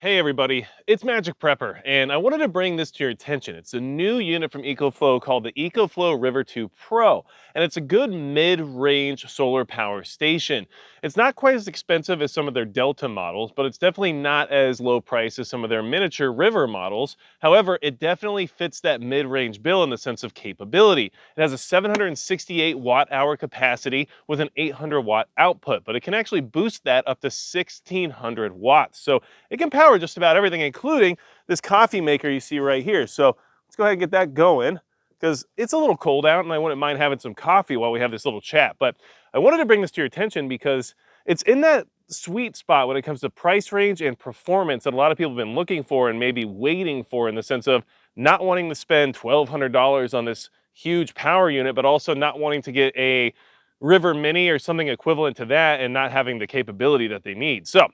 Hey everybody, it's Magic Prepper, and I wanted to bring this to your attention. It's a new unit from EcoFlow called the EcoFlow River 2 Pro, and it's a good mid-range solar power station. It's not quite as expensive as some of their Delta models, but it's definitely not as low price as some of their miniature River models. However, it definitely fits that mid-range bill in the sense of capability. It has a 768 watt-hour capacity with an 800 watt output, but it can actually boost that up to 1600 watts. So it can power just about everything, including this coffee maker you see right here. So let's go ahead and get that going because it's a little cold out and I wouldn't mind having some coffee while we have this little chat. But I wanted to bring this to your attention because it's in that sweet spot when it comes to price range and performance that a lot of people have been looking for and maybe waiting for, in the sense of not wanting to spend $1,200 on this huge power unit, but also not wanting to get a River Mini or something equivalent to that and not having the capability that they need. So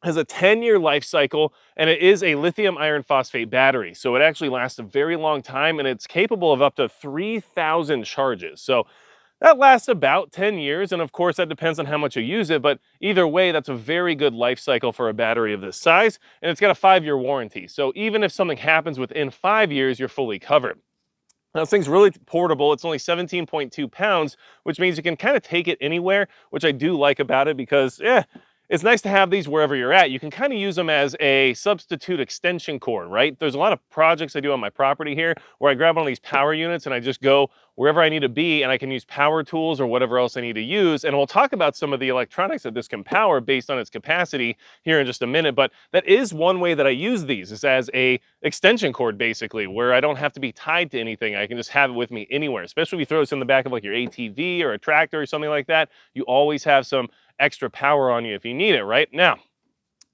has a 10-year life cycle, and it is a lithium iron phosphate battery. So it actually lasts a very long time, and it's capable of up to 3,000 charges. So that lasts about 10 years, and of course that depends on how much you use it, but either way, that's a very good life cycle for a battery of this size, and it's got a 5-year warranty. So even if something happens within 5 years, you're fully covered. Now, this thing's really portable. It's only 17.2 pounds, which means you can kind of take it anywhere, which I do like about it because, it's nice to have these wherever you're at. You can kind of use them as a substitute extension cord, right? There's a lot of projects I do on my property here where I grab one of these power units and I just go wherever I need to be, and I can use power tools or whatever else I need to use. And we'll talk about some of the electronics that this can power based on its capacity here in just a minute. But that is one way that I use these, is as a extension cord, basically, where I don't have to be tied to anything. I can just have it with me anywhere, especially if you throw this in the back of like your ATV or a tractor or something like that. You always have some extra power on you if you need it, right? Now,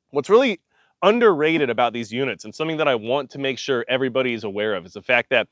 what's really underrated about these units, and something that I want to make sure everybody is aware of, is the fact that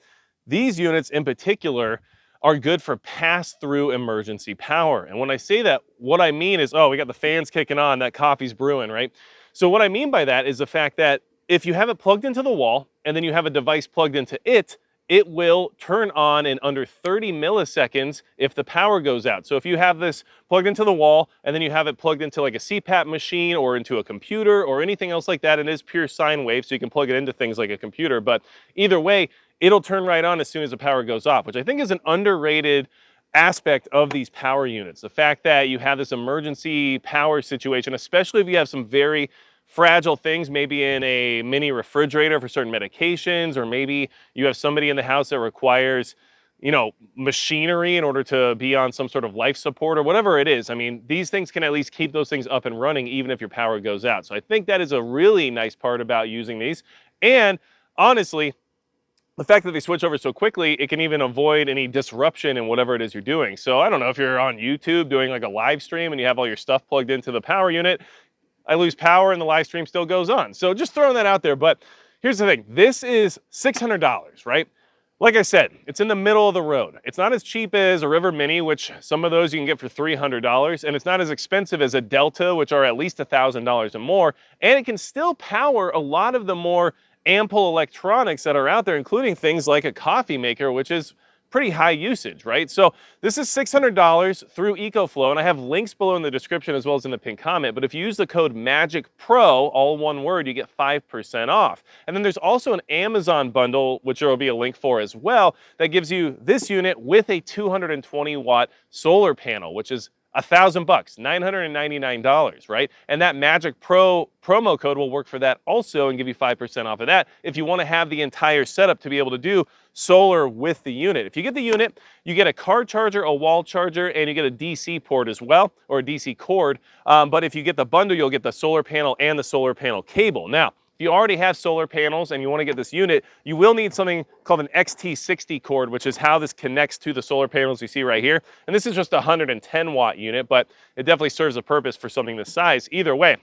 these units in particular are good for pass-through emergency power. And when I say that, what I mean is, oh, we got the fans kicking on, that coffee's brewing, right? So what I mean by that is the fact that if you have it plugged into the wall and then you have a device plugged into it, it will turn on in under 30 milliseconds if the power goes out. So if you have this plugged into the wall and then you have it plugged into like a CPAP machine or into a computer or anything else like that, it is pure sine wave, so you can plug it into things like a computer. But either way, it'll turn right on as soon as the power goes off, which I think is an underrated aspect of these power units. The fact that you have this emergency power situation, especially if you have some very fragile things, maybe in a mini refrigerator for certain medications, or maybe you have somebody in the house that requires, machinery in order to be on some sort of life support or whatever it is. I mean, these things can at least keep those things up and running even if your power goes out. So I think that is a really nice part about using these. And honestly, the fact that they switch over so quickly, it can even avoid any disruption in whatever it is you're doing. So I don't know if you're on YouTube doing like a live stream and you have all your stuff plugged into the power unit, I lose power and the live stream still goes on. So just throwing that out there. But here's the thing. This is $600, right? Like I said, it's in the middle of the road. It's not as cheap as a River Mini, which some of those you can get for $300. And it's not as expensive as a Delta, which are at least $1,000 or more. And it can still power a lot of the more ample electronics that are out there, including things like a coffee maker, which is pretty high usage, right? So this is $600 through EcoFlow, and I have links below in the description as well as in the pinned comment. But if you use the code MAGICPRO, all one word, you get 5% off. And then there's also an Amazon bundle, which there will be a link for as well, that gives you this unit with a 220 watt solar panel, which is $1,000, $999, right? And that Magic Pro promo code will work for that also and give you 5% off of that if you want to have the entire setup to be able to do solar with the unit. If you get the unit, you get a car charger, a wall charger, and you get a DC port as well, or a DC cord. But if you get the bundle, you'll get the solar panel and the solar panel cable. Now, if you already have solar panels and you want to get this unit, you will need something called an XT60 cord, which is how this connects to the solar panels you see right here. And this is just a 110 watt unit, but it definitely serves a purpose for something this size. Either way,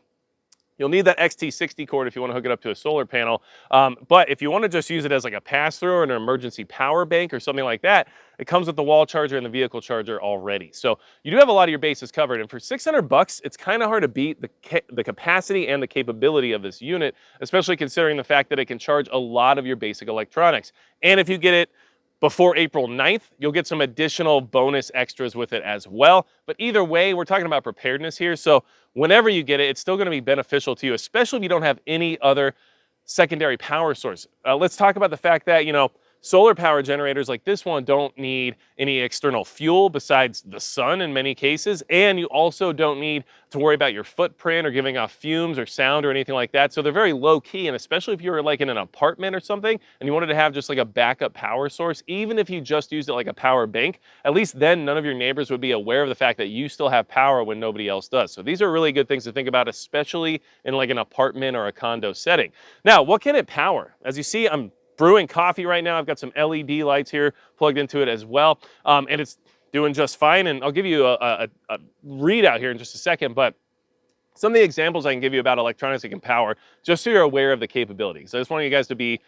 you'll need that XT60 cord if you want to hook it up to a solar panel. But if you want to just use it as like a pass-through or an emergency power bank or something like that, it comes with the wall charger and the vehicle charger already. So you do have a lot of your bases covered. And for $600, it's kind of hard to beat the capacity and the capability of this unit, especially considering the fact that it can charge a lot of your basic electronics. And if you get it before April 9th, you'll get some additional bonus extras with it as well. But either way, we're talking about preparedness here. So whenever you get it, it's still going to be beneficial to you, especially if you don't have any other secondary power source. Let's talk about the fact that, solar power generators like this one don't need any external fuel besides the sun in many cases. And you also don't need to worry about your footprint or giving off fumes or sound or anything like that. So they're very low key. And especially if you were like in an apartment or something and you wanted to have just like a backup power source, even if you just used it like a power bank, at least then none of your neighbors would be aware of the fact that you still have power when nobody else does. So these are really good things to think about, especially in like an apartment or a condo setting. Now, what can it power? As you see, I'm brewing coffee right now. I've got some LED lights here plugged into it as well. And it's doing just fine. And I'll give you a readout here in just a second, but some of the examples I can give you about electronics that can power, just so you're aware of the capabilities. I just want you guys to be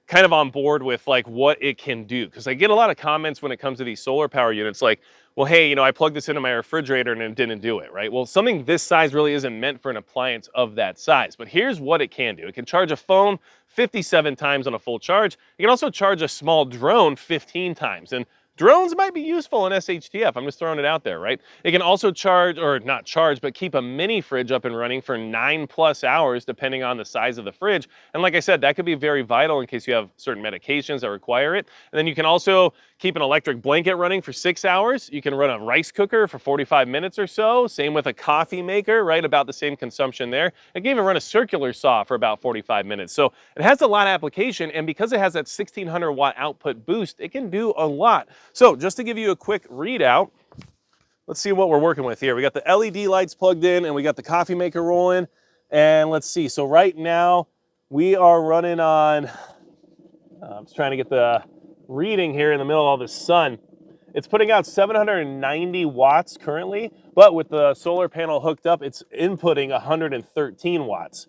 kind of on board with like what it can do. Because I get a lot of comments when it comes to these solar power units like, well, hey, I plugged this into my refrigerator and it didn't do it, right? Well, something this size really isn't meant for an appliance of that size. But here's what it can do. It can charge a phone 57 times on a full charge. It can also charge a small drone 15 times. And drones might be useful in shtf. I'm just throwing it out there, right? It can also charge, or not charge, but keep a mini fridge up and running for 9+ hours, depending on the size of the fridge. And like I said, that could be very vital in case you have certain medications that require it. And then you can also keep an electric blanket running for 6 hours. You can run a rice cooker for 45 minutes or so. Same with a coffee maker, right? About the same consumption there. It can even run a circular saw for about 45 minutes. So it has a lot of application, and because it has that 1600 watt output boost, it can do a lot. So just to give you a quick readout, let's see what we're working with here. We got the LED lights plugged in and we got the coffee maker rolling. And let's see, so right now we are running on, I'm just trying to get the reading here in the middle of all this sun. It's putting out 790 watts currently, but with the solar panel hooked up, it's inputting 113 watts.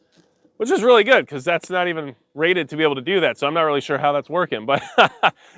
Which is really good because that's not even rated to be able to do that. So I'm not really sure how that's working. But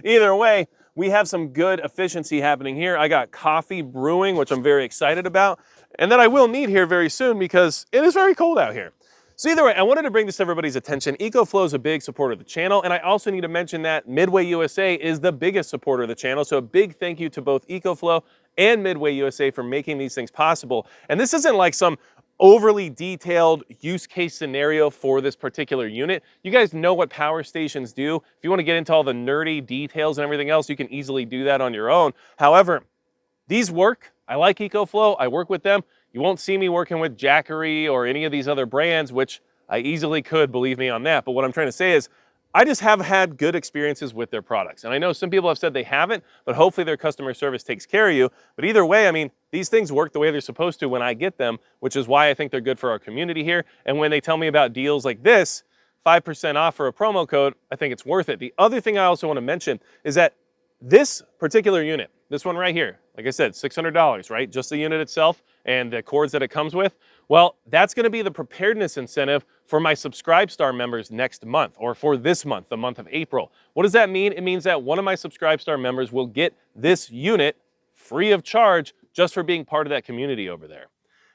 either way, we have some good efficiency happening here. I got coffee brewing, which I'm very excited about. And that I will need here very soon because it is very cold out here. So either way, I wanted to bring this to everybody's attention. EcoFlow is a big supporter of the channel. And I also need to mention that Midway USA is the biggest supporter of the channel. So a big thank you to both EcoFlow and Midway USA for making these things possible. And this isn't like some overly detailed use case scenario for this particular unit. You guys know what power stations do. If you want to get into all the nerdy details and everything else, you can easily do that on your own. However, these work. I like EcoFlow. I work with them. You won't see me working with Jackery or any of these other brands, which I easily could, believe me on that. But what I'm trying to say is I just have had good experiences with their products. And I know some people have said they haven't, but hopefully their customer service takes care of you. But either way, I mean, these things work the way they're supposed to when I get them, which is why I think they're good for our community here. And when they tell me about deals like this, 5% off for a promo code, I think it's worth it. The other thing I also want to mention is that this particular unit, this one right here, like I said, $600, right? Just the unit itself and the cords that it comes with. Well, that's going to be the preparedness incentive for my Subscribe Star members next month, or for this month, the month of April. What does that mean? It means that one of my Subscribe Star members will get this unit free of charge just for being part of that community over there.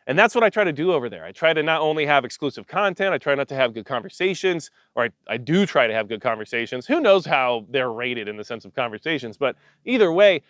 And that's what I try to do over there. I try to not only have exclusive content, I try not to have good conversations, or I do try to have good conversations. Who knows how they're rated in the sense of conversations, but either way,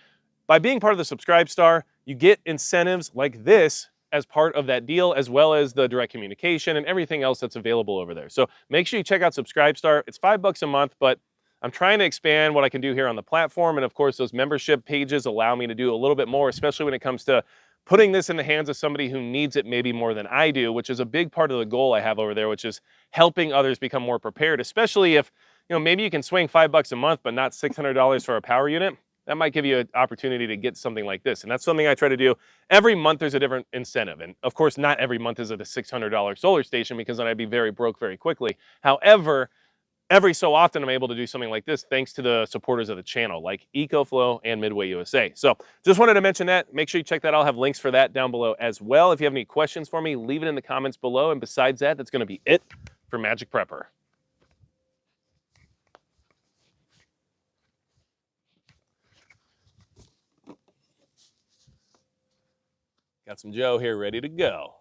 by being part of the Subscribe Star, you get incentives like this as part of that deal, as well as the direct communication and everything else that's available over there. So make sure you check out Subscribe Star. It's $5 a month, but I'm trying to expand what I can do here on the platform. And of course, those membership pages allow me to do a little bit more, especially when it comes to putting this in the hands of somebody who needs it maybe more than I do, which is a big part of the goal I have over there, which is helping others become more prepared, especially if, maybe you can swing $5 a month, but not $600 for a power unit. That might give you an opportunity to get something like this. And that's something I try to do. Every month there's a different incentive. And of course, not every month is at a $600 solar station because then I'd be very broke very quickly. However, every so often I'm able to do something like this thanks to the supporters of the channel like EcoFlow and Midway USA. So just wanted to mention that. Make sure you check that. I'll have links for that down below as well. If you have any questions for me, leave it in the comments below. And besides that, that's going to be it for Magic Prepper. Got some Joe here ready to go.